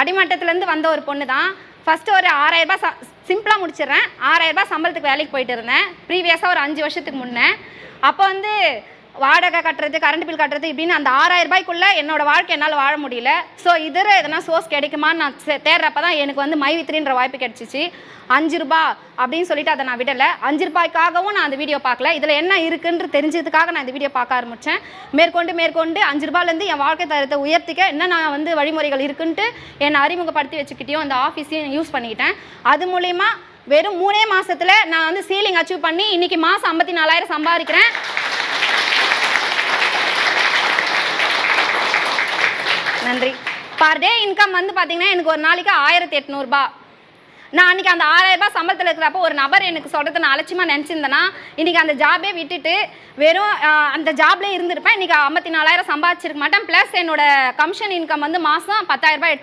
அடிமட்டத்துலேருந்து வந்த ஒரு பொண்ணு தான். ஃபஸ்ட்டு ஒரு 6000 ரூபாய் சிம்பிளாக முடிச்சிடுறேன். 6000 ரூபாய் சம்பளத்துக்கு வேலைக்கு போயிட்டு இருந்தேன். ப்ரீவியஸாக ஒரு 5 வருஷத்துக்கு முன்னே. அப்போ வந்து வாடகை கட்டுறது, கரண்ட் பில் கட்டுறது இப்படின்னு அந்த 6000 ரூபாய்க்குள்ளே என்னோட வாழ்க்கை என்னால் வாழ முடியல. ஸோ இதர எதனா சோர்ஸ் கிடைக்குமான்னு நான் தேடுறப்ப தான் எனக்கு வந்து மைவித்ரின்ற வாய்ப்பு கிடச்சிச்சு. 5 ரூபா அப்படின்னு சொல்லிட்டு அதை நான் விடலை. 5 ரூபாய்க்காகவும் நான் அந்த வீடியோ பார்க்கல. இதில் என்ன இருக்குன்னு தெரிஞ்சதுக்காக நான் இந்த வீடியோ பார்க்க ஆரம்பித்தேன். மேற்கொண்டு 5 ரூபாயிலேருந்து என் வாழ்க்கை தரத்தை உயர்த்திக்க என்ன நான் வந்து வழிமுறைகள் இருக்குன்ட்டு என்னை அறிமுகப்படுத்தி வச்சுக்கிட்டையும் அந்த ஆஃபீஸையும் யூஸ் பண்ணிக்கிட்டேன். அது மூலயமா வெறும் 3 மாதத்தில் நான் வந்து சீலிங் அச்சீவ் பண்ணி இன்றைக்கி மாதம் 54,000 சம்பாதிக்கிறேன். நன்றி. பர் டே இன்கம் வந்து பார்த்தீங்கன்னா எனக்கு ஒரு நாளைக்கு 1800 ரூபாய். நான் அன்றைக்கி அந்த 6000 ரூபாய் சம்பளத்தில் இருக்கிறப்போ ஒரு நபர் எனக்கு சொல்கிறத நான் அலட்சியமாக நினச்சிருந்தேன்னா இன்றைக்கி அந்த ஜாபே விட்டுட்டு வெறும் அந்த ஜாப்லேயே இருந்திருப்பேன். இன்றைக்கி 54,000 சம்பாதிச்சிருக்க மாட்டேன். ப்ளஸ் என்னோட கமிஷன் இன்கம் வந்து மாதம் 10,000 ரூபாய்